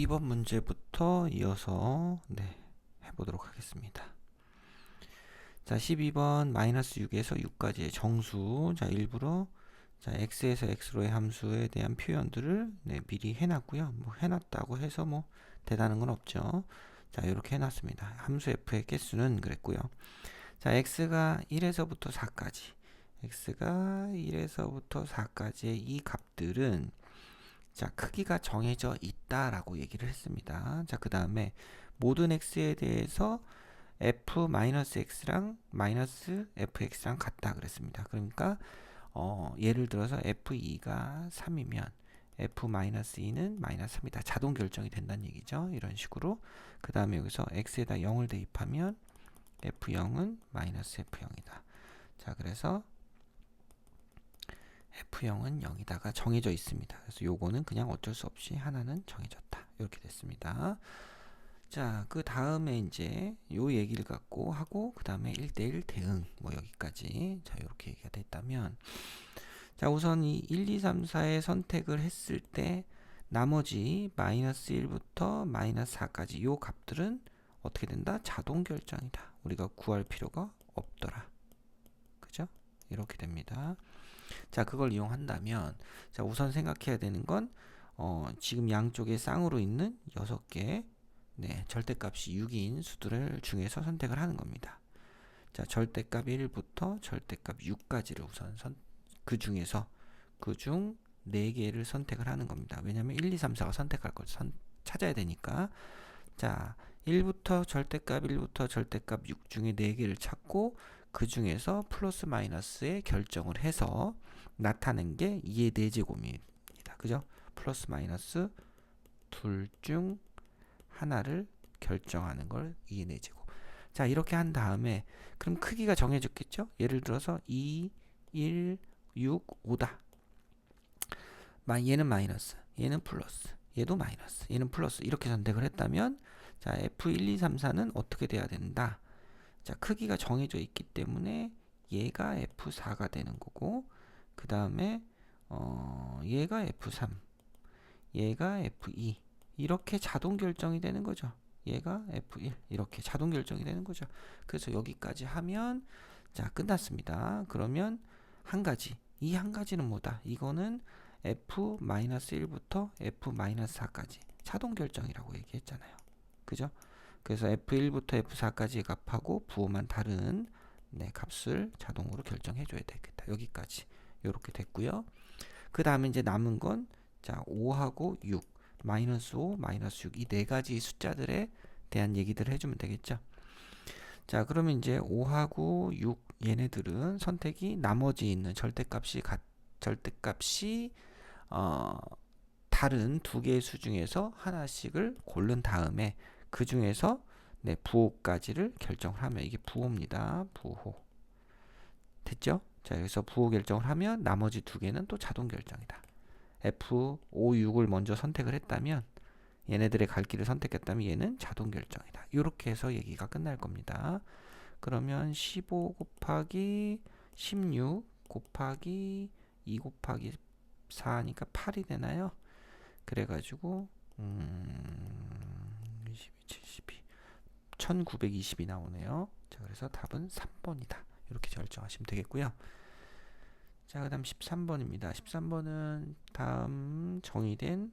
2번 문제부터 이어서 해보도록 하겠습니다. 자, 12번 마이너스 6에서 6까지의 정수. 자, 일부러 x에서 x로의 함수에 대한 표현들을 미리 해놨고요. 뭐 해놨다고 해서 뭐 대단한 건 없죠. 자, 이렇게 해놨습니다. 함수 f의 개수는 그랬고요. 자, x가 1에서부터 4까지, x가 1에서부터 4까지의 이 값들은 자, 크기가 정해져 있다라고 얘기를 했습니다. 자, 그 다음에 모든 x에 대해서 f-x랑 마이너스 fx랑 같다 그랬습니다. 그러니까 예를 들어서 f2가 3이면 f-2는 마이너스 3이다. 자동 결정이 된다는 얘기죠. 이런 식으로. 그 다음에 여기서 x에다 0을 대입하면 f0은 마이너스 f0이다. 자, 그래서 F0은 0이다가 정해져 있습니다. 그래서 요거는 그냥 어쩔 수 없이 하나는 정해졌다. 이렇게 됐습니다. 자, 그 다음에 이제 요 얘기를 갖고 하고 그 다음에 1대1 대응 뭐 여기까지. 자, 요렇게 얘기가 됐다면, 자, 우선 이 1, 2, 3, 4의 선택을 했을 때 나머지 마이너스 1부터 마이너스 4까지 요 값들은 어떻게 된다? 자동 결정이다. 우리가 구할 필요가 없더라. 그죠? 이렇게 됩니다. 자, 그걸 이용한다면, 자, 우선 생각해야 되는 건 지금 양쪽에 쌍으로 있는 6개 절대값이 6인 수들을 중에서 선택을 하는 겁니다. 자, 절대값 1부터 절대값 6까지를 우선 그 중에서 그중 4개를 선택을 하는 겁니다. 왜냐면 1, 2, 3, 4가 선택할 걸 찾아야 되니까. 자, 1부터 절대값 1부터 절대값 6 중에 4개를 찾고 그 중에서 플러스 마이너스에 결정을 해서 나타낸 게 2의 4제곱입니다. 그죠? 플러스 마이너스 둘 중 하나를 결정하는 걸 2의 4제곱. 자, 이렇게 한 다음에 그럼 크기가 정해졌겠죠? 예를 들어서 2, 1, 6, 5다. 얘는 마이너스, 얘는 플러스, 얘도 마이너스, 얘는 플러스 이렇게 선택을 했다면, 자, F1, 2, 3, 4는 어떻게 돼야 된다? 자, 크기가 정해져 있기 때문에 얘가 F4가 되는 거고, 그 다음에 얘가 F3, 얘가 F2 이렇게 자동 결정이 되는 거죠. 얘가 F1 이렇게 자동 결정이 되는 거죠. 그래서 여기까지 하면 자, 끝났습니다. 그러면 한 가지, 이 한 가지는 뭐다? 이거는 F-1부터 F-4까지 자동 결정이라고 얘기했잖아요. 그죠? 그래서 F1부터 F4까지의 값하고 부호만 다른 값을 자동으로 결정해 줘야 되겠다. 여기까지 이렇게 됐고요. 그 다음에 이제 남은 건 자, 5하고 6, 마이너스 5, 마이너스 6 이 네 가지 숫자들에 대한 얘기들을 해주면 되겠죠. 자, 그러면 이제 5하고 6 얘네들은 선택이 나머지 있는 절대값이 다른 두 개의 수 중에서 하나씩을 고른 다음에 그 중에서 부호까지를 결정을 하면 이게 부호입니다. 부호. 됐죠? 자, 여기서 부호 결정을 하면 나머지 두 개는 또 자동 결정이다. F, 5, 6을 먼저 선택을 했다면 얘네들의 갈 길을 선택했다면 얘는 자동 결정이다. 이렇게 해서 얘기가 끝날 겁니다. 그러면 15 곱하기 16 곱하기 2 곱하기 4니까 8이 되나요? 그래가지고 22, 72 1920이 나오네요. 자, 그래서 답은 3번이다. 이렇게 결정하시면 되겠고요. 자, 그 다음 13번입니다. 13번은 다음 정의된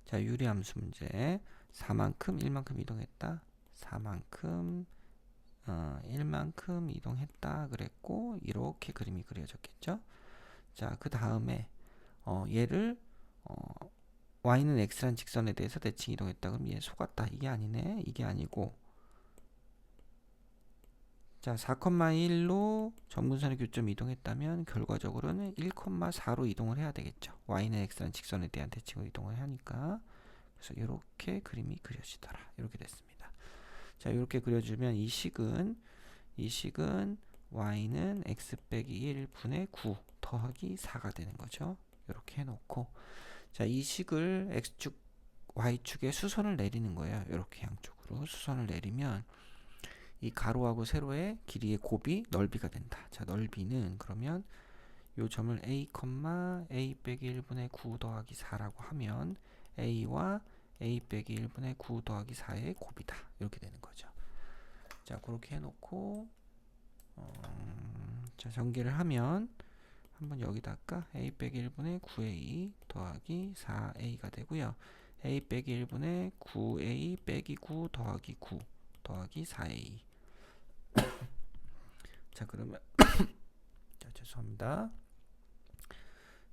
자, 유리함수 문제. 4만큼 1만큼 이동했다. 4만큼 1만큼 이동했다 그랬고 이렇게 그림이 그려졌겠죠. 자, 그 다음에 얘를 y는 x란 직선에 대해서 대칭 이동했다. 그럼 얘 속았다. 이게 아니네. 이게 아니고 자, 4,1로 점근선의 교점 이동했다면 결과적으로는 1,4로 이동을 해야 되겠죠. y는 x란 직선에 대한 대칭으로 이동을 하니까. 그래서 이렇게 그림이 그려지더라. 이렇게 됐습니다. 자, 이렇게 그려주면 이 식은 y는 x 빼기 1분의 9 더하기 4가 되는 거죠. 이렇게 해놓고 자, 이 식을 x축, y축에 수선을 내리는 거예요. 이렇게 양쪽으로 수선을 내리면 이 가로하고 세로의 길이의 곱이 넓이가 된다. 자, 넓이는 그러면 요 점을 a, a 빼기 1분의 9 더하기 4라고 하면 a와 a 빼기 1분의 9 더하기 4의 곱이다. 이렇게 되는 거죠. 자, 그렇게 해놓고 자, 전개를 하면 한번 여기다가 a 빼기 1분의 9a 더하기 4a가 되고요. a 빼기 1분의 9a 빼기 9 더하기 9 더하기 4a. 자, 그러면 자, 죄송합니다.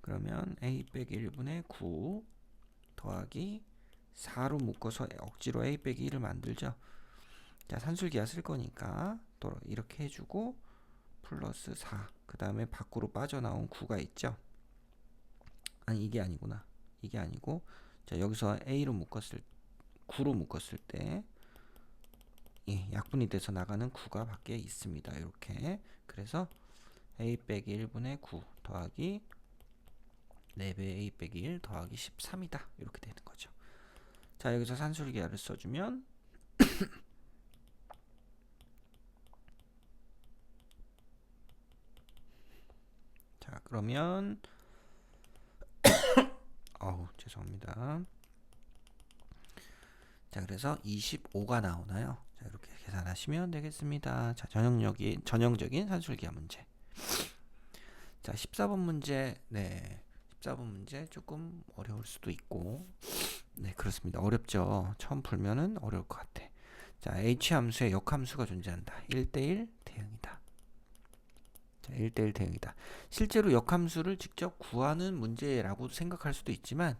그러면 a 빼기 1분의 9 더하기 4로 묶어서 억지로 a 빼기 1을 만들죠. 자, 산술기하 쓸 거니까 또 이렇게 해주고 플러스 4. 그 다음에 밖으로 빠져나온 9가 있죠. 아니, 이게 아니구나. 이게 아니고, 자, 여기서 a로 묶었을 9로 묶었을 때 예, 약분이 돼서 나가는 9가 밖에 있습니다. 이렇게. 그래서 a 빼기 1분의 9 더하기 4배 a 빼기 1 더하기 13이다. 이렇게 되는 거죠. 자, 여기서 산술기하를 써주면 자, 그러면 죄송합니다. 자, 그래서 25가 나오나요? 자, 이렇게 계산하시면 되겠습니다. 자, 전형적인 산술기하 문제. 자, 14번 문제. 네. 14번 문제 조금 어려울 수도 있고. 네, 그렇습니다. 어렵죠. 처음 풀면은 어려울 것 같아. 자, H함수에 역함수가 존재한다. 1대1 대응이다. 자, 1대1 대응이다. 실제로 역함수를 직접 구하는 문제라고 생각할 수도 있지만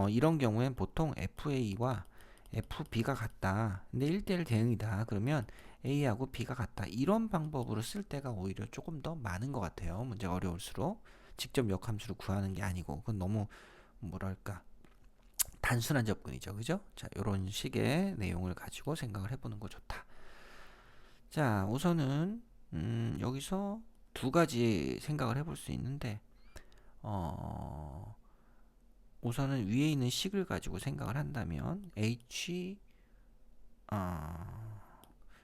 이런 경우엔 보통 FA와 FB가 같다. 근데 1대1 대응이다. 그러면 A하고 B가 같다. 이런 방법으로 쓸 때가 오히려 조금 더 많은 것 같아요. 문제가 어려울수록. 직접 역함수를 구하는 게 아니고 그건 너무 뭐랄까 단순한 접근이죠. 그죠? 자, 이런 식의 내용을 가지고 생각을 해보는 거 좋다. 자, 우선은 여기서 두 가지 생각을 해볼 수 있는데 우선은 위에 있는 식을 가지고 생각을 한다면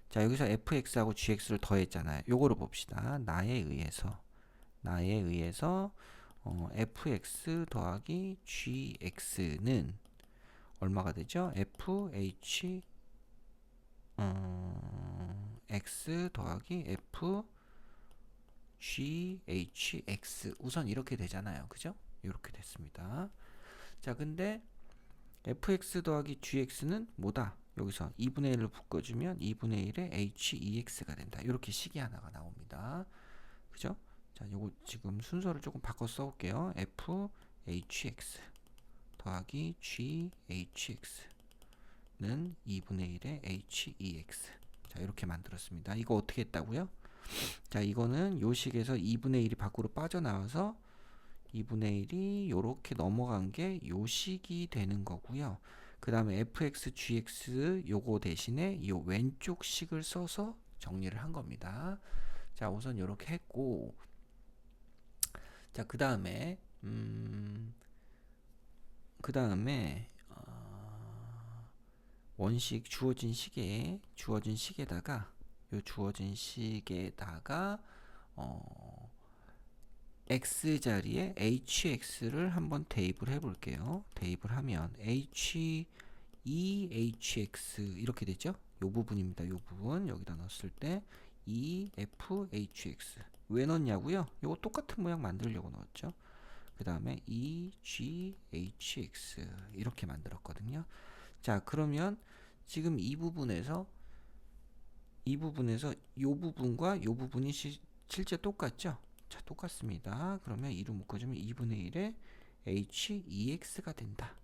자, 여기서 fx하고 gx를 더했잖아요. 요거를 봅시다. 나에 의해서 fx 더하기 gx는 얼마가 되죠? x 더하기 fghx 우선 이렇게 되잖아요. 그죠? 이렇게 됐습니다. 자, 근데 fx 더하기 gx는 뭐다? 여기서 2분의 1을 묶어주면 2분의 1에 hex가 된다. 이렇게 식이 하나가 나옵니다. 그죠? 자, 요거 지금 순서를 조금 바꿔 써볼게요. fhx 더하기 ghx는 2분의 1에 hex. 자, 이렇게 만들었습니다. 이거 어떻게 했다고요? 자, 이거는 요 식에서 2분의 1이 밖으로 빠져나와서 2분의 1이 요렇게 넘어간 게 요 식이 되는 거고요. 그 다음에 fx, gx 요거 대신에 요 왼쪽 식을 써서 정리를 한 겁니다. 자, 우선 요렇게 했고, 자, 그 다음에 원식 주어진 식에다가 x 자리에 hx를 한번 대입을 해볼게요. 대입을 하면 hx 이렇게 되죠. 요 부분입니다. 요 부분 여기다 넣었을 때 efhx 왜 넣었냐고요? 요거 똑같은 모양 만들려고 넣었죠. 그 다음에 eghx 이렇게 만들었거든요. 자, 그러면 지금 이 부분에서 요 부분과 요 부분이 실제 똑같죠? 자, 똑같습니다. 그러면 2로 묶어주면 2분의 1에 hex가 된다.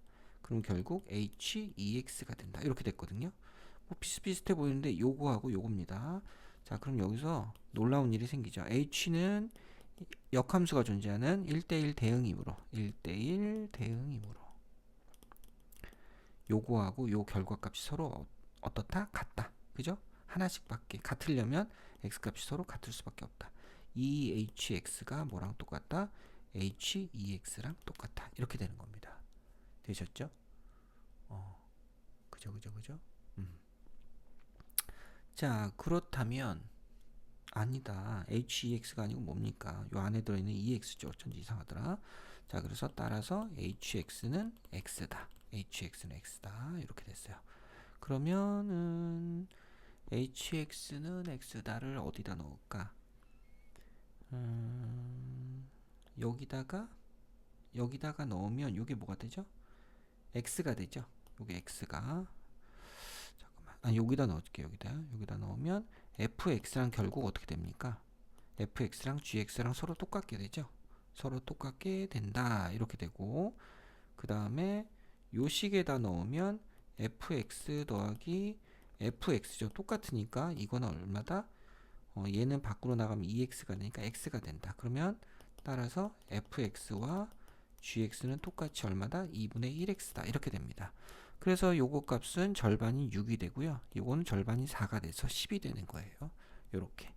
그럼 결국 hex가 된다. 이렇게 됐거든요. 뭐 비슷비슷해 보이는데 요거하고 요겁니다. 자, 그럼 여기서 놀라운 일이 생기죠. h는 역함수가 존재하는 1대1 대응이므로 요거하고 요 결과값이 서로 어떻다? 같다. 그죠? 하나씩밖에 같으려면 x값이 서로 같을 수밖에 없다. hx가 뭐랑 똑같다? hex랑 똑같다. 이렇게 되는 겁니다. 되셨죠? 그죠? 자, 그렇다면 아니다. HEX가 아니고 뭡니까? 요 안에 들어있는 EX죠. 어쩐지 이상하더라. 자, 그래서 따라서 HX는 X다. HX는 X다. 이렇게 됐어요. 그러면은 HX는 X다를 어디다 넣을까? 여기다가 넣으면 이게 뭐가 되죠? X가 되죠. 요게 X가 잠깐만. 여기다 넣을게요. 여기다 넣으면 fx랑 결국 어떻게 됩니까? fx랑 gx랑 서로 똑같게 되죠. 서로 똑같게 된다. 이렇게 되고 그 다음에 요 식에다 넣으면 fx 더하기 fx죠. 똑같으니까 이거는 얼마다? 얘는 밖으로 나가면 2x가 되니까 x가 된다. 그러면 따라서 fx와 gx는 똑같이 얼마다? 2분의 1x다. 이렇게 됩니다. 그래서 요거 값은 절반이 6이 되고요. 요거는 절반이 4가 돼서 10이 되는 거예요. 요렇게.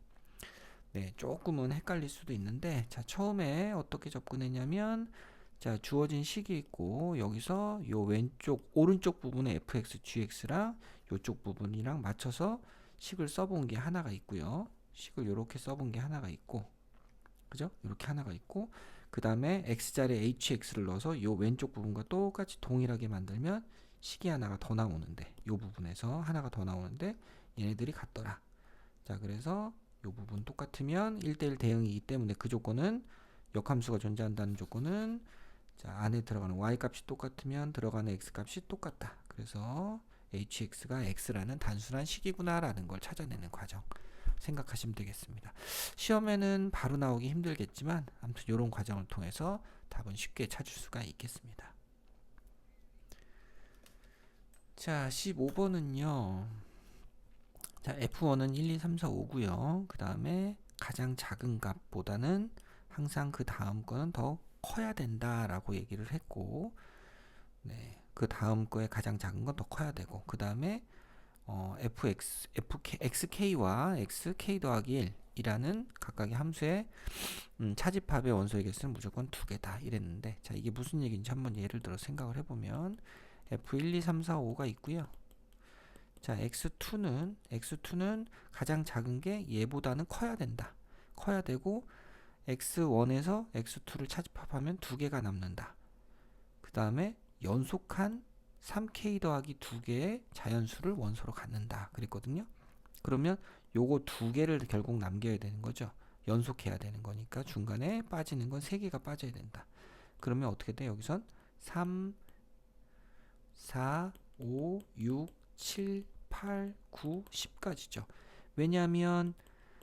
네, 조금은 헷갈릴 수도 있는데, 자, 처음에 어떻게 접근했냐면, 자, 주어진 식이 있고, 여기서 요 오른쪽 부분에 fx, gx랑 요쪽 부분이랑 맞춰서 식을 써본 게 하나가 있고요. 식을 요렇게 써본 게 하나가 있고, 그죠? 이렇게 하나가 있고, 그 다음에 x자리에 hx를 넣어서 요 왼쪽 부분과 똑같이 동일하게 만들면 식이 하나가 더 나오는데, 요 부분에서 하나가 더 나오는데, 얘네들이 같더라. 자, 그래서 요 부분 똑같으면 1대1 대응이기 때문에 그 조건은 역함수가 존재한다는 조건은 자, 안에 들어가는 y 값이 똑같으면 들어가는 x 값이 똑같다. 그래서 hx가 x라는 단순한 식이구나라는 걸 찾아내는 과정 생각하시면 되겠습니다. 시험에는 바로 나오기 힘들겠지만 아무튼 이런 과정을 통해서 답은 쉽게 찾을 수가 있겠습니다. 자, 15번은요. 자, F1은 1, 2, 3, 4, 5고요. 그 다음에 가장 작은 값보다는 항상 그 다음 거는 더 커야 된다라고 얘기를 했고, 네, 그 다음 거에 가장 작은 건 더 커야 되고, 그 다음에 xk와 xk 더하기 1이라는 각각의 함수의 차집합의 원소의 개수는 무조건 2개다 이랬는데, 자, 이게 무슨 얘기인지 한번 예를 들어 생각을 해보면 f1, 2, 3, 4, 5가 있고요. 자, x2는 가장 작은 게 얘보다는 커야 된다. 커야 되고 x1에서 x2를 차집합하면 2개가 남는다. 그 다음에 연속한 3k 더하기 2개의 자연수를 원소로 갖는다. 그랬거든요. 그러면 요거 2개를 결국 남겨야 되는 거죠. 연속해야 되는 거니까 중간에 빠지는 건 3개가 빠져야 된다. 그러면 어떻게 돼? 여기선 3, 4, 5, 6, 7, 8, 9, 10까지죠. 왜냐하면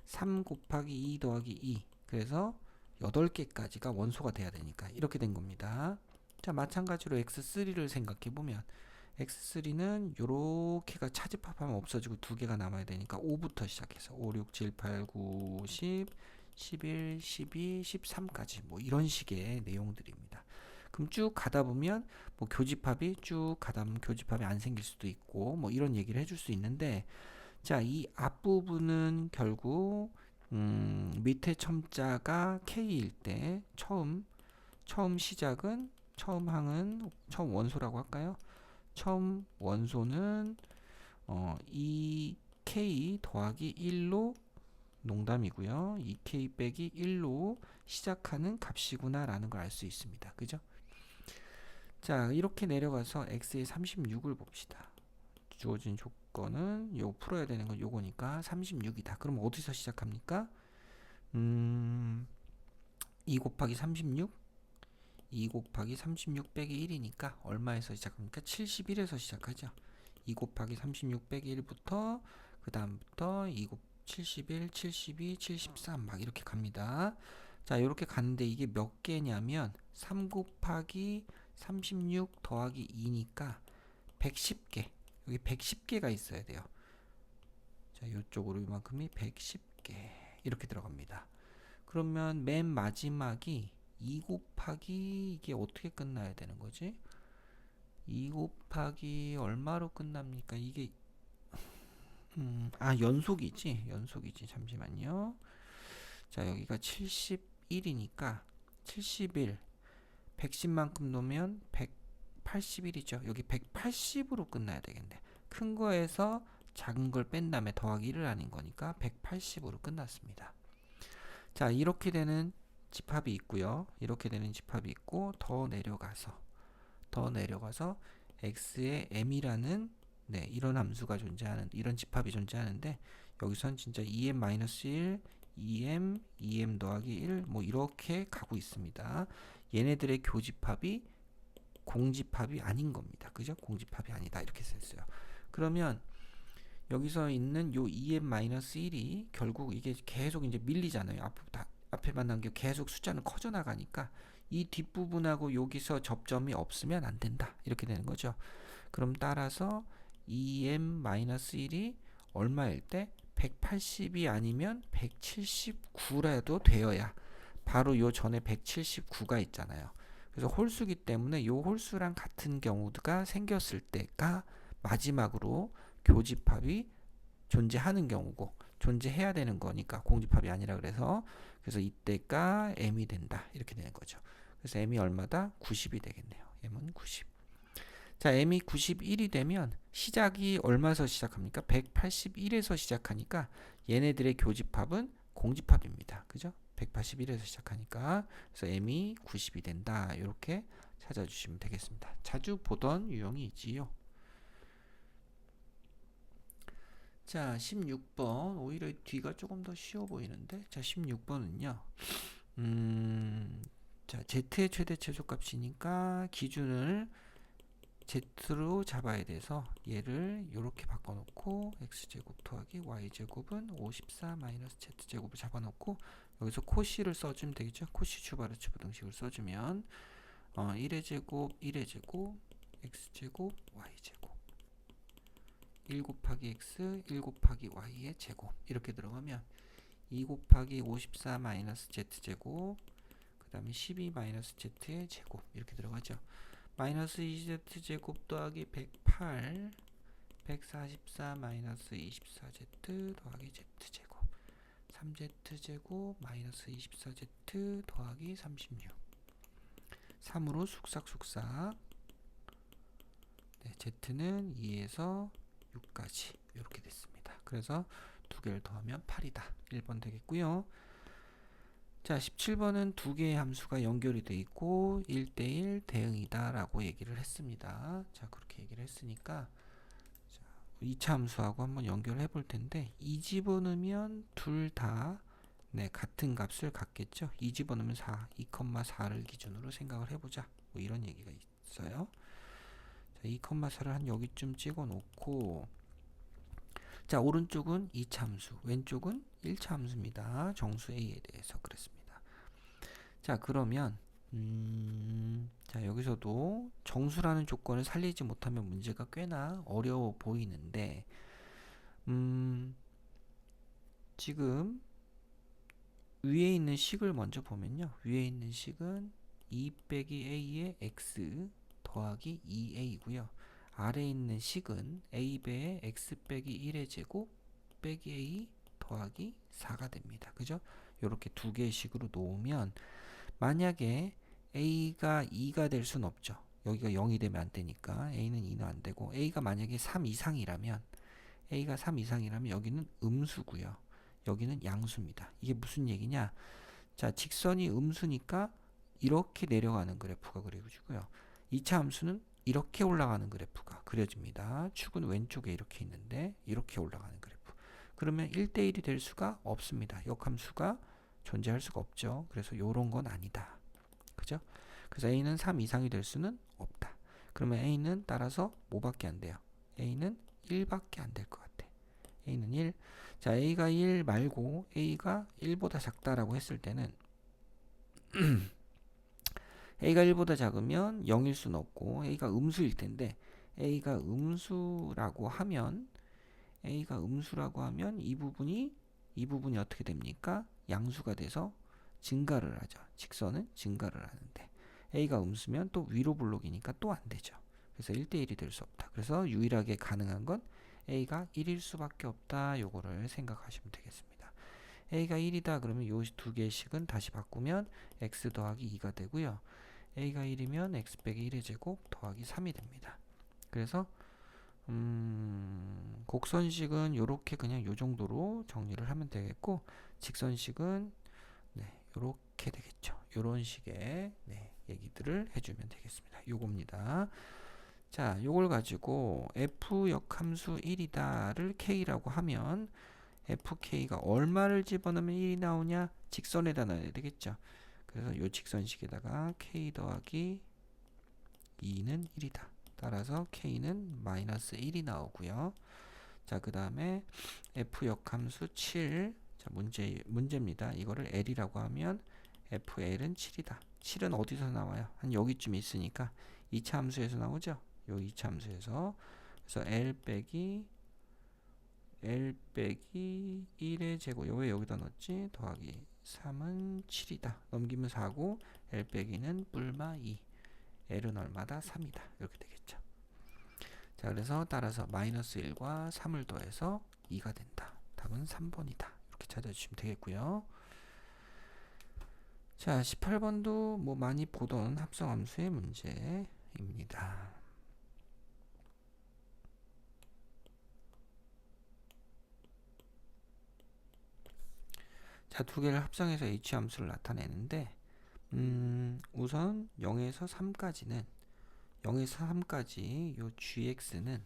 3 곱하기 2 더하기 2 그래서 8개까지가 원소가 돼야 되니까 이렇게 된 겁니다. 자, 마찬가지로 x3를 생각해보면 x3는 요렇게가 차집합하면 없어지고 2개가 남아야 되니까 5부터 시작해서 5, 6, 7, 8, 9, 10, 11, 12, 13까지 뭐 이런 식의 내용들입니다. 그럼 쭉 가다 보면 뭐 교집합이 쭉 가다 보면 교집합이 안 생길 수도 있고 뭐 이런 얘기를 해줄 수 있는데, 자, 이 앞부분은 결국 밑에 첨자가 k일 때 처음 시작은 처음 항은 처음 원소라고 할까요? 처음 원소는 2k 더하기 1로 농담이고요. 2k 빼기 1로 시작하는 값이구나 라는 걸 알 수 있습니다. 그죠? 자, 이렇게 내려가서 x의 36을 봅시다. 주어진 조건은 요 풀어야 되는 건 요거니까 36이다. 그럼 어디서 시작합니까? 2 곱하기 36? 2 곱하기 36 빼기 1이니까 얼마에서 시작합니까? 71에서 시작하죠. 2 곱하기 36 빼기 1부터 그 다음부터 71, 72, 73 막 이렇게 갑니다. 자, 이렇게 가는데 이게 몇 개냐면 3 곱하기 36 더하기 2니까 110개. 여기 110개가 있어야 돼요. 자, 이쪽으로 이만큼이 110개 이렇게 들어갑니다. 그러면 맨 마지막이 2 곱하기 이게 어떻게 끝나야 되는 거지? 2 곱하기 얼마로 끝납니까? 이게 연속이지. 잠시만요. 자, 여기가 71이니까 71 110만큼 놓으면 181이죠. 여기 180으로 끝나야 되겠네. 큰 거에서 작은 걸 뺀 다음에 더하기 1을 하는 거니까 180으로 끝났습니다. 자, 이렇게 되는 집합이 있고요. 이렇게 되는 집합이 있고 더 내려가서 x의 m이라는 이런 함수가 존재하는 이런 집합이 존재하는데 여기선 진짜 2m-1, 2m, 2m 더하기 1 뭐 이렇게 가고 있습니다. 얘네들의 교집합이 공집합이 아닌 겁니다. 그죠? 공집합이 아니다. 이렇게 썼어요. 그러면 여기서 있는 요 2m-1이 결국 이게 계속 이제 밀리잖아요. 앞에 만난 게 계속 숫자는 커져 나가니까 이 뒷부분하고 여기서 접점이 없으면 안 된다. 이렇게 되는 거죠. 그럼 따라서 2m-1이 얼마일 때 180이 아니면 179라도 되어야 바로 요 전에 179가 있잖아요. 그래서 홀수기 때문에 요 홀수랑 같은 경우가 생겼을 때가 마지막으로 교집합이 존재하는 경우고 존재해야 되는 거니까 공집합이 아니라 그래서 이때가 m이 된다. 이렇게 되는 거죠. 그래서 m이 얼마다? 90이 되겠네요. m은 90. 자, m이 91이 되면 시작이 얼마에서 시작합니까? 181에서 시작하니까 얘네들의 교집합은 공집합입니다. 그죠? 181에서 시작하니까 그래서 m이 90이 된다. 이렇게 찾아주시면 되겠습니다. 자주 보던 유형이지요. 자, 16번 오히려 뒤가 조금 더 쉬워 보이는데 자, 16번은요. 자, z의 최대 최소값이니까 기준을 z로 잡아야 돼서 얘를 이렇게 바꿔놓고 x제곱 더하기 y제곱은 54 마이너스 z제곱을 잡아놓고 여기서 코시를 써주면 되겠죠. 코시 추바르츠 부등식을 써주면 1의 제곱 1의 제곱 x제곱 y제곱 1 곱하기 x 1 곱하기 y의 제곱 이렇게 들어가면 2 곱하기 54 마이너스 z제곱 그 다음에 12 마이너스 z의 제곱 이렇게 들어가죠. 마이너스 2z제곱 더하기 108 144 마이너스 24z 더하기 z제곱 3z제곱 마이너스 24z 더하기 36 3으로 쑥싹쑥싹 z는 2에서 6까지 이렇게 됐습니다. 그래서 두 개를 더하면 8이다. 1번 되겠고요. 자, 17번은 두 개의 함수가 연결이 되어 있고 1대1 대응이다 라고 얘기를 했습니다. 자, 그렇게 얘기를 했으니까 자, 2차 함수하고 한번 연결해 볼 텐데 2 집어넣으면 둘 다 같은 값을 갖겠죠. 2 집어넣으면 4, 2,4를 기준으로 생각을 해보자. 뭐 이런 얘기가 있어요. 자, 2,4를 한 여기쯤 찍어 놓고 자, 오른쪽은 2차 함수, 왼쪽은 1차 함수입니다. 정수 A에 대해서 그랬습니다. 자, 그러면 자, 여기서도 정수라는 조건을 살리지 못하면 문제가 꽤나 어려워 보이는데 지금 위에 있는 식을 먼저 보면요. 위에 있는 식은 2 빼기 A의 X 더하기 2A고요. 아래에 있는 식은 A배의 X 빼기 1의 제곱 빼기 A 더하기 4가 됩니다. 그죠? 이렇게 두 개의 식으로 놓으면 만약에 A가 2가 될 순 없죠. 여기가 0이 되면 안 되니까 A는 2는 안 되고 A가 만약에 3 이상이라면 여기는 음수고요. 여기는 양수입니다. 이게 무슨 얘기냐? 자, 직선이 음수니까 이렇게 내려가는 그래프가 그려지고요. 2차 함수는 이렇게 올라가는 그래프가 그려집니다. 축은 왼쪽에 이렇게 있는데 이렇게 올라가는 그래프. 그러면 1대1이 될 수가 없습니다. 역함수가 존재할 수가 없죠. 그래서 요런 건 아니다. 그죠? 그래서 A는 3 이상이 될 수는 없다. 그러면 A는 따라서 뭐밖에 안 돼요? A는 1밖에 안 될 것 같아. A는 1. 자, A가 1 말고 A가 1보다 작다라고 했을 때는 A가 1보다 작으면 0일 수는 없고 A가 음수일 텐데 A가 음수라고 하면 이 부분이 어떻게 됩니까? 양수가 돼서 증가를 하죠. 직선은 증가를 하는데 A가 음수면 또 위로 블록이니까 또 안 되죠. 그래서 1대1이 될 수 없다. 그래서 유일하게 가능한 건 A가 1일 수밖에 없다. 요거를 생각하시면 되겠습니다. A가 1이다 그러면 요 두 개의 식은 다시 바꾸면 X 더하기 2가 되고요. A가 1이면 X 빼기 1의 제곱 더하기 3이 됩니다. 그래서 곡선식은 요렇게 그냥 요 정도로 정리를 하면 되겠고, 직선식은 네, 요렇게 되겠죠. 요런 식의 네, 얘기들을 해주면 되겠습니다. 요겁니다. 자, 요걸 가지고 f 역함수 1이다를 k라고 하면 fk가 얼마를 집어넣으면 1이 나오냐? 직선에다 넣어야 되겠죠. 그래서 요 직선식에다가 k 더하기 2는 1이다. 따라서 k는 마이너스 1이 나오고요. 자, 그 다음에 f 역함수 7. 자, 문제입니다. 이거를 l이라고 하면 fl은 7이다. 7은 어디서 나와요? 한 여기쯤 있으니까 2차 함수에서 나오죠. 요 2차 함수에서. 그래서 l 빼기 1의 제곱. 왜 여기다 넣었지? 더하기 3은 7이다. 넘기면 4고 l 빼기는 뿔마 2. l은 얼마다? 3이다. 이렇게 되겠죠. 자, 그래서 따라서 마이너스 1과 3을 더해서 2가 된다. 답은 3번이다. 이렇게 찾아주시면 되겠고요. 자, 18번도 뭐 많이 보던 합성함수의 문제입니다. 자, 두 개를 합성해서 h함수를 나타내는데 우선 0에서 3까지는 0에서 3까지 요 gx는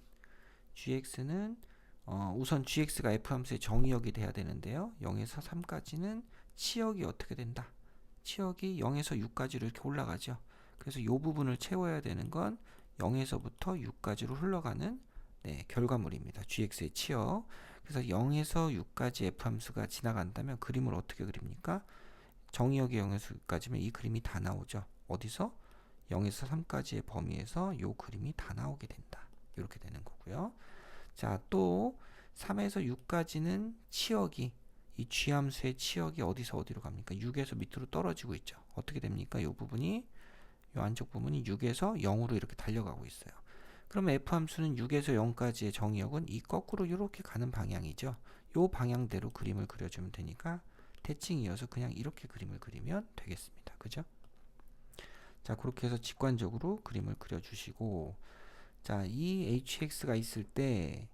우선 gx가 f함수의 정의역이 돼야 되는데요. 0에서 3까지는 치역이 어떻게 된다? 치역이 0에서 6까지로 이렇게 올라가죠. 그래서 이 부분을 채워야 되는 건 0에서부터 6까지로 흘러가는 네, 결과물입니다. gx의 치역. 그래서 0에서 6까지 f함수가 지나간다면 그림을 어떻게 그립니까? 정의역이 0에서 6까지면 이 그림이 다 나오죠. 어디서? 0에서 3까지의 범위에서 이 그림이 다 나오게 된다. 이렇게 되는 거고요. 자, 또 3에서 6까지는 치역이 이 g함수의 치역이 어디서 어디로 갑니까? 6에서 밑으로 떨어지고 있죠. 어떻게 됩니까? 이 부분이 이 안쪽 부분이 6에서 0으로 이렇게 달려가고 있어요. 그러면 f함수는 6에서 0까지의 정의역은 이 거꾸로 이렇게 가는 방향이죠. 이 방향대로 그림을 그려주면 되니까 대칭 이어서 그냥 이렇게 그림을 그리면 되겠습니다. 그죠? 자, 그렇게 해서 직관적으로 그림을 그려주시고, 자, 이 hx가 있을 때,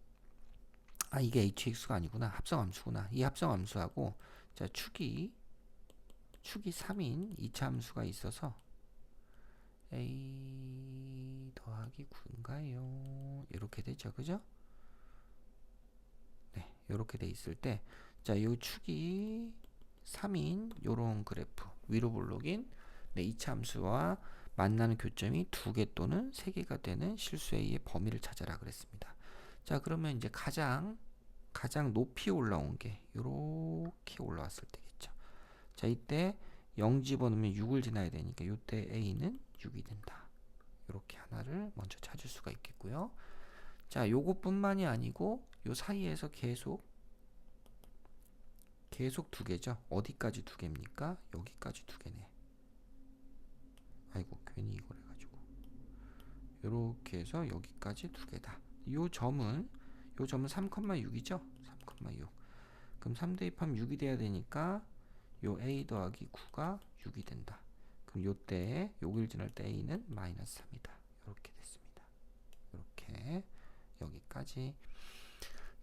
이게 hx가 아니구나. 합성함수구나. 이 합성함수하고, 자, 축이 3인 2차 함수가 있어서, a 더하기 9인가요? 이렇게 되죠. 그죠? 네, 이렇게 돼 있을 때, 자, 요 축이 3인 요런 그래프, 위로 볼록인 네, 2차 함수와 만나는 교점이 2개 또는 3개가 되는 실수 A의 범위를 찾아라 그랬습니다. 자, 그러면 이제 가장 높이 올라온 게 이렇게 올라왔을 때겠죠. 자, 이때 0 집어넣으면 6을 지나야 되니까 이때 A는 6이 된다. 이렇게 하나를 먼저 찾을 수가 있겠고요. 자, 요것뿐만이 아니고 요 사이에서 계속 2개죠. 어디까지 2개입니까? 여기까지 2개네. 아이고, 괜히 이걸 해가지고. 요렇게 해서 여기까지 2개다. 요 점은 3,6이죠? 3,6. 그럼 3 대입하면 6이 돼야 되니까 요 a 더하기 9가 6이 된다. 그럼 요때 요길 지날 때 a는 마이너스 3이다. 이렇게 됐습니다. 이렇게 여기까지.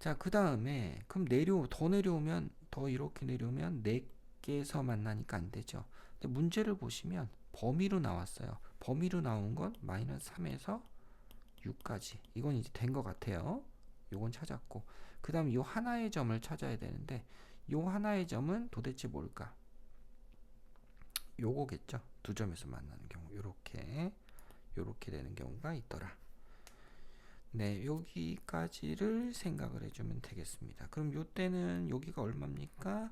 자, 그 다음에 그럼 더 내려오면 더 이렇게 내려오면 4개에서 만나니까 안 되죠. 근데 문제를 보시면 범위로 나왔어요. 범위로 나온 건 마이너스 3에서 6까지. 이건 이제 된 것 같아요. 요건 찾았고, 그 다음 요 하나의 점을 찾아야 되는데, 요 하나의 점은 도대체 뭘까? 요거겠죠. 두 점에서 만나는 경우 요렇게 되는 경우가 있더라. 네, 여기까지를 생각을 해주면 되겠습니다. 그럼 요때는 여기가 얼마입니까?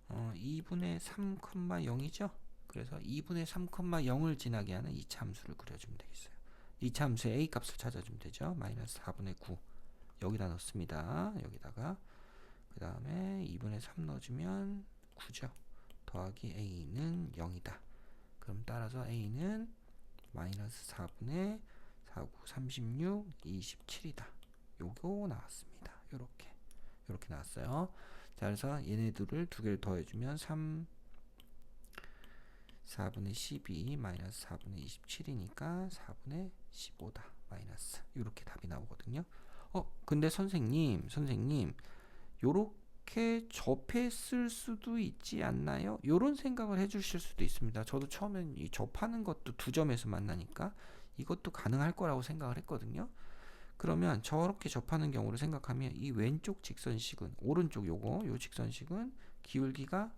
2분의 3,0이죠. 그래서 2분의 3,0을 지나게 하는 2차 함수를 그려주면 되겠어요. 2차 함수의 a 값을 찾아주면 되죠. 마이너스 4분의 9 여기다 넣습니다. 여기다가 그 다음에 2분의 3 넣어주면 9죠. 더하기 a는 0이다. 그럼 따라서 a는 마이너스 4분의 4, 9, 36, 27이다. 요거 나왔습니다. 요렇게 나왔어요. 자, 그래서 얘네들을 두 개를 더해주면 4분의 12 마이너스 4분의 27이니까 4분의 15다. 마이너스. 이렇게 답이 나오거든요. 근데 선생님, 요렇게 접했을 수도 있지 않나요? 요런 생각을 해주실 수도 있습니다. 저도 처음엔 이 접하는 것도 두 점에서 만나니까 이것도 가능할 거라고 생각을 했거든요. 그러면 저렇게 접하는 경우를 생각하면 이 왼쪽 직선식은, 오른쪽 요 직선식은 기울기가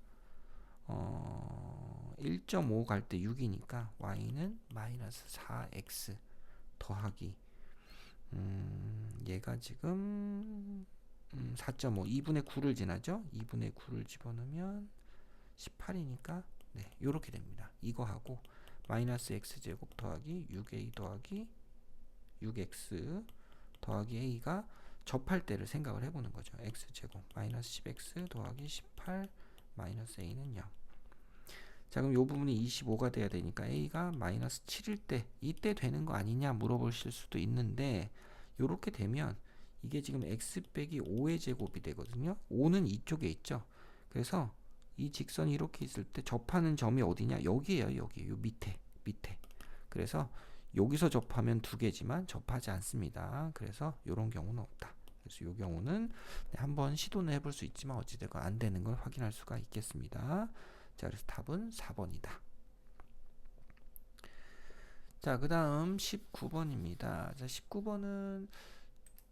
1.5 갈 때 6이니까 y는 마이너스 4x 더하기 얘가 지금 4.5 2분의 9를 지나죠. 2분의 9를 집어넣으면 18이니까 네, 요렇게 됩니다. 이거하고 마이너스 x제곱 더하기 6a 더하기 6x 더하기 a가 접할 때를 생각을 해보는 거죠. x제곱 마이너스 10x 더하기 18 마이너스 a는 0. 자, 그럼 요 부분이 25가 돼야 되니까 a가 마이너스 7일 때 이때 되는 거 아니냐 물어보실 수도 있는데, 요렇게 되면 이게 지금 x 빼기 5의 제곱이 되거든요. 5는 이쪽에 있죠. 그래서 이 직선이 이렇게 있을 때 접하는 점이 어디냐? 여기에요. 여기 요 밑에. 그래서 여기서 접하면 두 개지만 접하지 않습니다. 그래서 요런 경우는 없다. 그래서 요 경우는 한번 시도는 해볼 수 있지만 어찌되건 안 되는 걸 확인할 수가 있겠습니다. 자, 그래서 답은 4번이다. 자, 그 다음 19번입니다. 자, 19번은,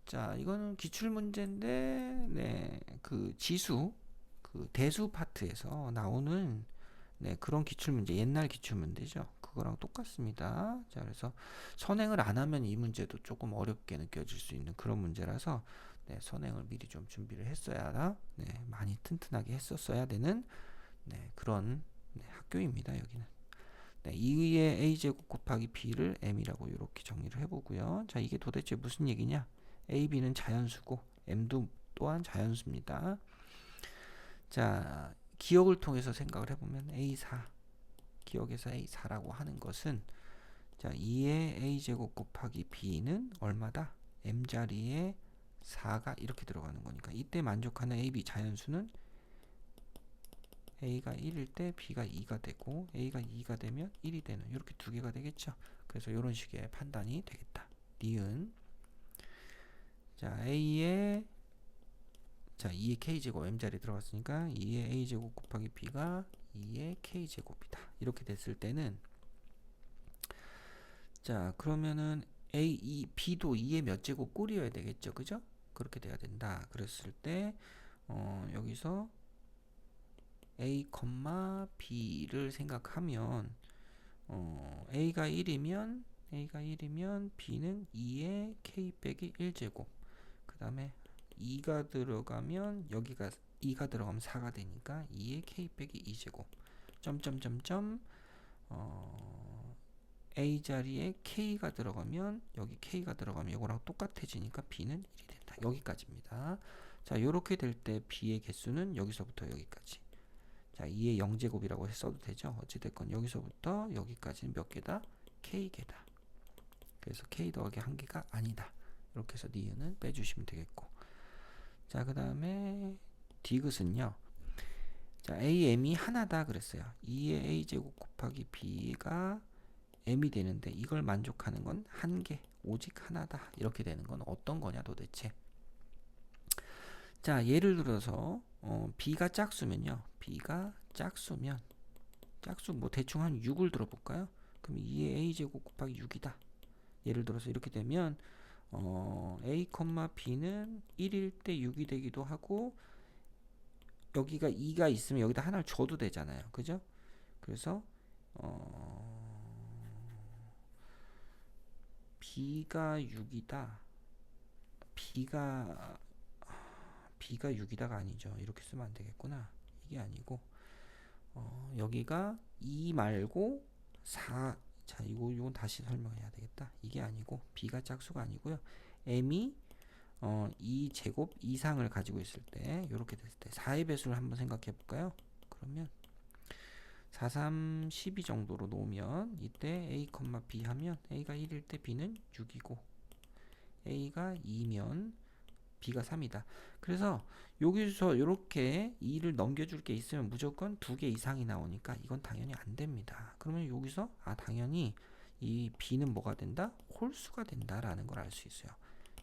자, 이거는 기출문제인데, 네, 그 지수, 그 대수 파트에서 나오는, 네, 그런 기출문제, 옛날 기출문제죠. 그거랑 똑같습니다. 자, 그래서 선행을 안 하면 이 문제도 조금 어렵게 느껴질 수 있는 그런 문제라서, 네, 선행을 미리 좀 준비를 했어야, 네, 많이 튼튼하게 했었어야 되는, 네, 그런, 네, 학교입니다. 여기는. 네, 2의 a제곱 곱하기 b를 m이라고 이렇게 정리를 해보고요. 자, 이게 도대체 무슨 얘기냐? a, b는 자연수고 m도 또한 자연수입니다. 자, 기억을 통해서 생각을 해보면 a4, 기억에서 a4라고 하는 것은, 자, 2의 a제곱 곱하기 b는 얼마다? m자리에 4가 이렇게 들어가는 거니까 이때 만족하는 a, b 자연수는 a가 1일 때 b가 2가 되고 a가 2가 되면 1이 되는, 이렇게 두 개가 되겠죠. 그래서 이런 식의 판단이 되겠다. 니은, 자, a의, 자, 2의 k제곱 m자리 들어갔으니까 2의 a제곱 곱하기 b가 2의 k제곱이다. 이렇게 됐을 때는, 자, 그러면은 b도 2의 몇 제곱 꼴이어야 되겠죠. 그죠? 그렇게 돼야 된다. 그랬을 때 여기서 a, b를 생각하면 a가 1이면 b는 2의 k 빼기 1제곱, 그 다음에 2가 들어가면 여기가 2가 들어가면 4가 되니까 2의 k 빼기 2제곱 점점점점 a 자리에 k가 들어가면 여기 k가 들어가면 이거랑 똑같아지니까 b는 1이 된다. 여기까지입니다. 자, 요렇게 될 때 b의 개수는 여기서부터 여기까지, 자, 2의 0제곱이라고 써도 되죠. 어찌됐건 여기서부터 여기까지는 몇 개다? k개다. 그래서 k 더하기 1개가 아니다. 이렇게 해서 니은은 빼주시면 되겠고, 자, 그 다음에 디귿은요, 자, am이 하나다 그랬어요. 2의 a제곱 곱하기 b가 m이 되는데 이걸 만족하는 건 한 개, 오직 하나다. 이렇게 되는 건 어떤 거냐 도대체. 자, 예를 들어서 b가 짝수면요, b가 짝수면, 짝수 뭐 대충 한 6을 들어볼까요? 그럼 2의 a제곱 곱하기 6이다. 예를 들어서 이렇게 되면 a, b는 1일 때 6이 되기도 하고, 여기가 2가 있으면 여기다 하나를 줘도 되잖아요. 그죠? 그래서 b가 6이다. b가 6이다가 아니죠. 이렇게 쓰면 안 되겠구나. 이게 아니고 여기가 2 말고 4. 자, 이건 다시 설명해야 되겠다. 이게 아니고 b가 짝수가 아니고요. m이 2제곱 이상을 가지고 있을 때, 이렇게 됐을 때 4의 배수를 한번 생각해 볼까요? 그러면 4, 3, 12 정도로 놓으면 이때 a, b 하면 a가 1일 때 b는 6이고 a가 2면 b가 3이다. 그래서 여기서 이렇게 2를 넘겨줄 게 있으면 무조건 2개 이상이 나오니까 이건 당연히 안 됩니다. 그러면 여기서 당연히 이 b는 뭐가 된다? 홀수가 된다라는 걸 알 수 있어요.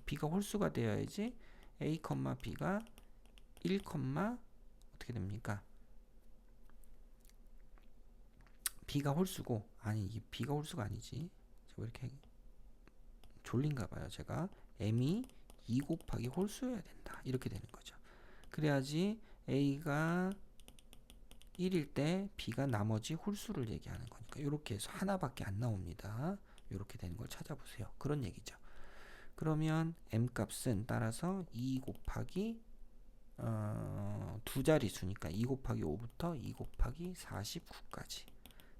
b가 홀수가 되어야지 a, b가 1, 어떻게 됩니까? b가 홀수고, 아니 이게 b가 홀수가 아니지. 왜 이렇게 졸린가 봐요. 제가 m이 2 곱하기 홀수여야 된다. 이렇게 되는 거죠. 그래야지 a가 1일 때 b가 나머지 홀수를 얘기하는 거니까 이렇게 해서 하나밖에 안 나옵니다. 이렇게 되는 걸 찾아보세요. 그런 얘기죠. 그러면 m 값은 따라서 2 곱하기 두 자릿수니까 2 곱하기 5부터 2 곱하기 49까지.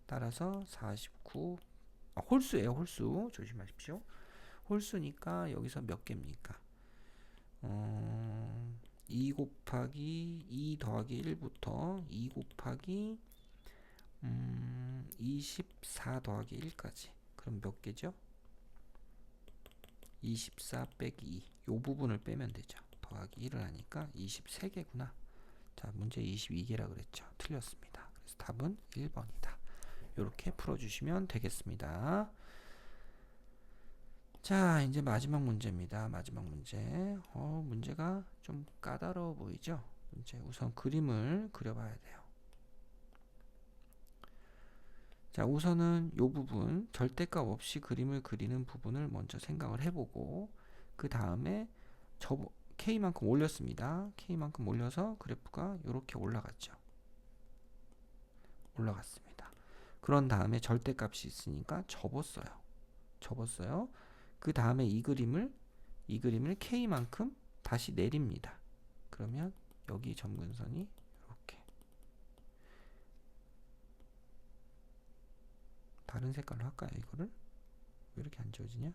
따라서 49 홀수예요. 홀수 조심하십시오. 홀수니까 여기서 몇 개입니까? 2 곱하기 2 더하기 1부터 2 곱하기 24 더하기 1까지. 그럼 몇 개죠? 24 빼기 2. 요 부분을 빼면 되죠. 더하기 1을 하니까 23개구나. 자, 문제 22개라 그랬죠. 틀렸습니다. 그래서 답은 1번이다. 이렇게 풀어주시면 되겠습니다. 자, 이제 마지막 문제입니다. 마지막 문제. 문제가 좀 까다로워 보이죠? 이제 우선 그림을 그려봐야 돼요. 자, 우선은 요 부분, 절대값 없이 그림을 그리는 부분을 먼저 생각을 해보고, 그 다음에 K만큼 올렸습니다. K만큼 올려서 그래프가 이렇게 올라갔죠. 올라갔습니다. 그런 다음에 절대값이 있으니까 접었어요. 그 다음에 이 그림을 K만큼 다시 내립니다. 그러면 여기 점근선이 이렇게 다른 색깔로 할까요? 이거를 왜 이렇게 안 지워지냐?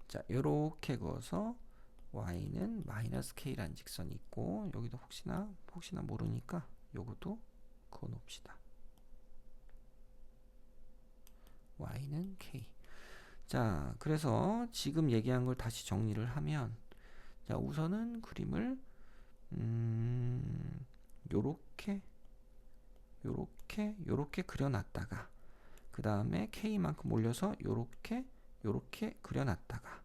자, 요렇게 그어서 y는 마이너스 k라는 직선이 있고, 여기도 혹시나 모르니까 요것도 그어 놓읍시다. y는 k. 자, 그래서 지금 얘기한 걸 다시 정리를 하면, 자, 우선은 그림을 요렇게 그려놨다가, 그 다음에 k만큼 올려서 요렇게 그려놨다가,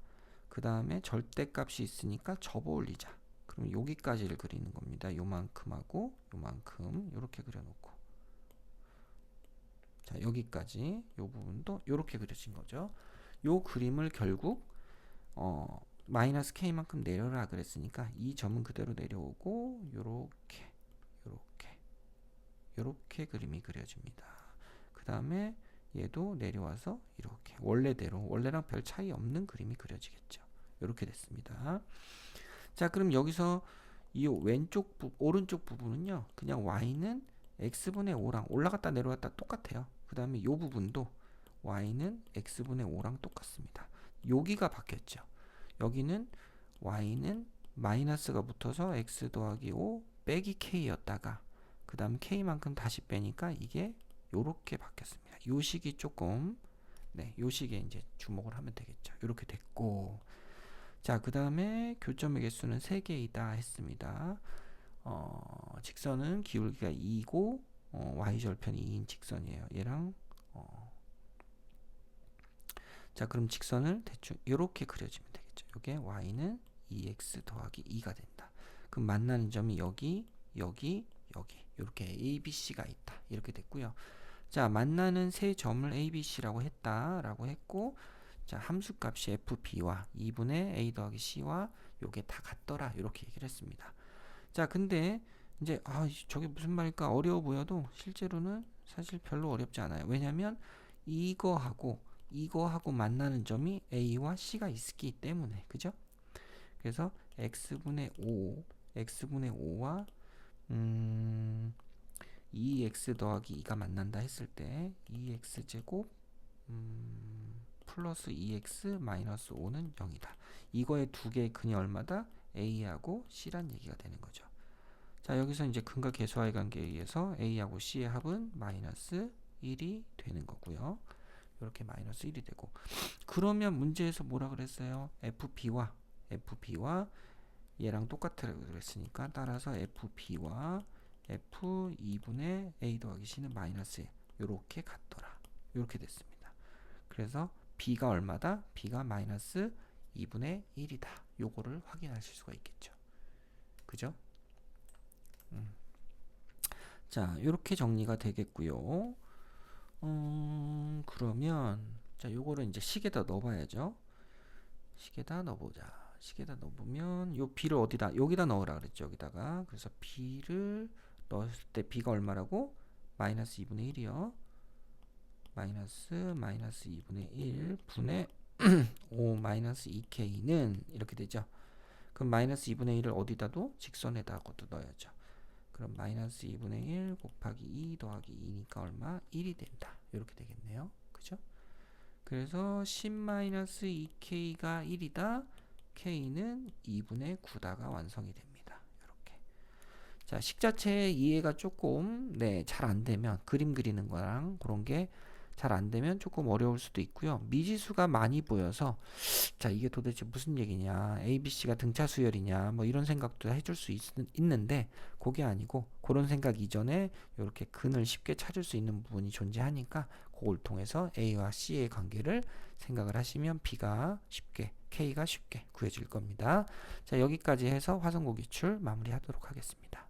그 다음에 절대값이 있으니까 접어 올리자. 그럼 여기까지를 그리는 겁니다. 요만큼하고 요만큼 요렇게 그려놓고, 자, 여기까지 요 부분도 요렇게 그려진 거죠. 요 그림을 결국 마이너스 k만큼 내려라 그랬으니까 이 점은 그대로 내려오고 요렇게 그림이 그려집니다. 그 다음에 얘도 내려와서 이렇게 원래랑 별 차이 없는 그림이 그려지겠죠. 이렇게 됐습니다. 자, 그럼 여기서 이 오른쪽 부분은요, 그냥 y는 x분의 5랑 올라갔다 내려왔다 똑같아요. 그 다음에 이 부분도 y는 x분의 5랑 똑같습니다. 여기가 바뀌었죠. 여기는 y는 마이너스가 붙어서 x 더하기 5 빼기 k였다가, 그 다음 k만큼 다시 빼니까 이게 요렇게 바뀌었습니다. 요 식이 조금, 요 식에 이제 주목을 하면 되겠죠. 요렇게 됐고, 자, 그 다음에 교점의 개수는 3개이다 했습니다. 직선은 기울기가 2고 y절편이 2인 직선이에요. 얘랑 자, 그럼 직선을 대충 이렇게 그려지면 되겠죠. 이게 y는 2x 더하기 2가 된다. 그럼 만나는 점이 여기 이렇게 ABC가 있다. 이렇게 됐고요. 자, 만나는 세 점을 ABC라고 했고, 자, 함수값이 FB와 2분의 A 더하기 C와 요게 다 같더라. 이렇게 얘기를 했습니다. 자, 근데 이제 저게 무슨 말일까 어려워 보여도 실제로는 사실 별로 어렵지 않아요. 왜냐면 이거하고 만나는 점이 A와 C가 있기 때문에, 그죠? 그래서 x분의 5와 2x 더하기 2가 만난다 했을 때 2x제곱 플러스 2x 마이너스 5는 0이다. 이거의 두 개의 근이 얼마다? A하고 C란 얘기가 되는 거죠. 자, 여기서 이제 근과 계수와의 관계에 의해서 A하고 C의 합은 마이너스 1이 되는 거고요. 이렇게 마이너스 1이 되고, 그러면 문제에서 뭐라 그랬어요? FB와 얘랑 똑같다고 그랬으니까 따라서 FB와 F2분의 A 더하기 C는 마이너스 1 요렇게 같더라. 요렇게 됐습니다. 그래서 b가 얼마다? b가 마이너스 2분의 1이다. 요거를 확인하실 수가 있겠죠. 그죠? 자, 요렇게 정리가 되겠고요. 그러면 자, 요거를 이제 식에다 넣어봐야죠. 식에다 넣어보자. 식에다 넣어보면 요 b를 어디다? 여기다 넣으라 그랬죠. 여기다가. 그래서 b를 넣었을 때 b가 얼마라고? 마이너스 2분의 1이요. 마이너스 2분의 1 분의 5 마이너스 2k는 이렇게 되죠. 그럼 마이너스 2분의 1을 어디다도? 직선에다 넣어야죠. 그럼 마이너스 2분의 1 곱하기 2 더하기 2니까 얼마? 1이 된다. 이렇게 되겠네요. 그죠? 그래서 10-2k가 1이다. k는 2분의 9다가 완성이 됩니다. 이렇게. 자, 식 자체의 이해가 조금 잘 안 되면 그림 그리는 거랑 그런 게 잘 안 되면 조금 어려울 수도 있고요. 미지수가 많이 보여서 자, 이게 도대체 무슨 얘기냐, ABC가 등차 수열이냐, 뭐 이런 생각도 해줄 수 있는데 그게 아니고, 그런 생각 이전에 이렇게 근을 쉽게 찾을 수 있는 부분이 존재하니까 그걸 통해서 A와 C의 관계를 생각을 하시면 B가 쉽게, K가 쉽게 구해질 겁니다. 자, 여기까지 해서 화성고 기출 마무리하도록 하겠습니다.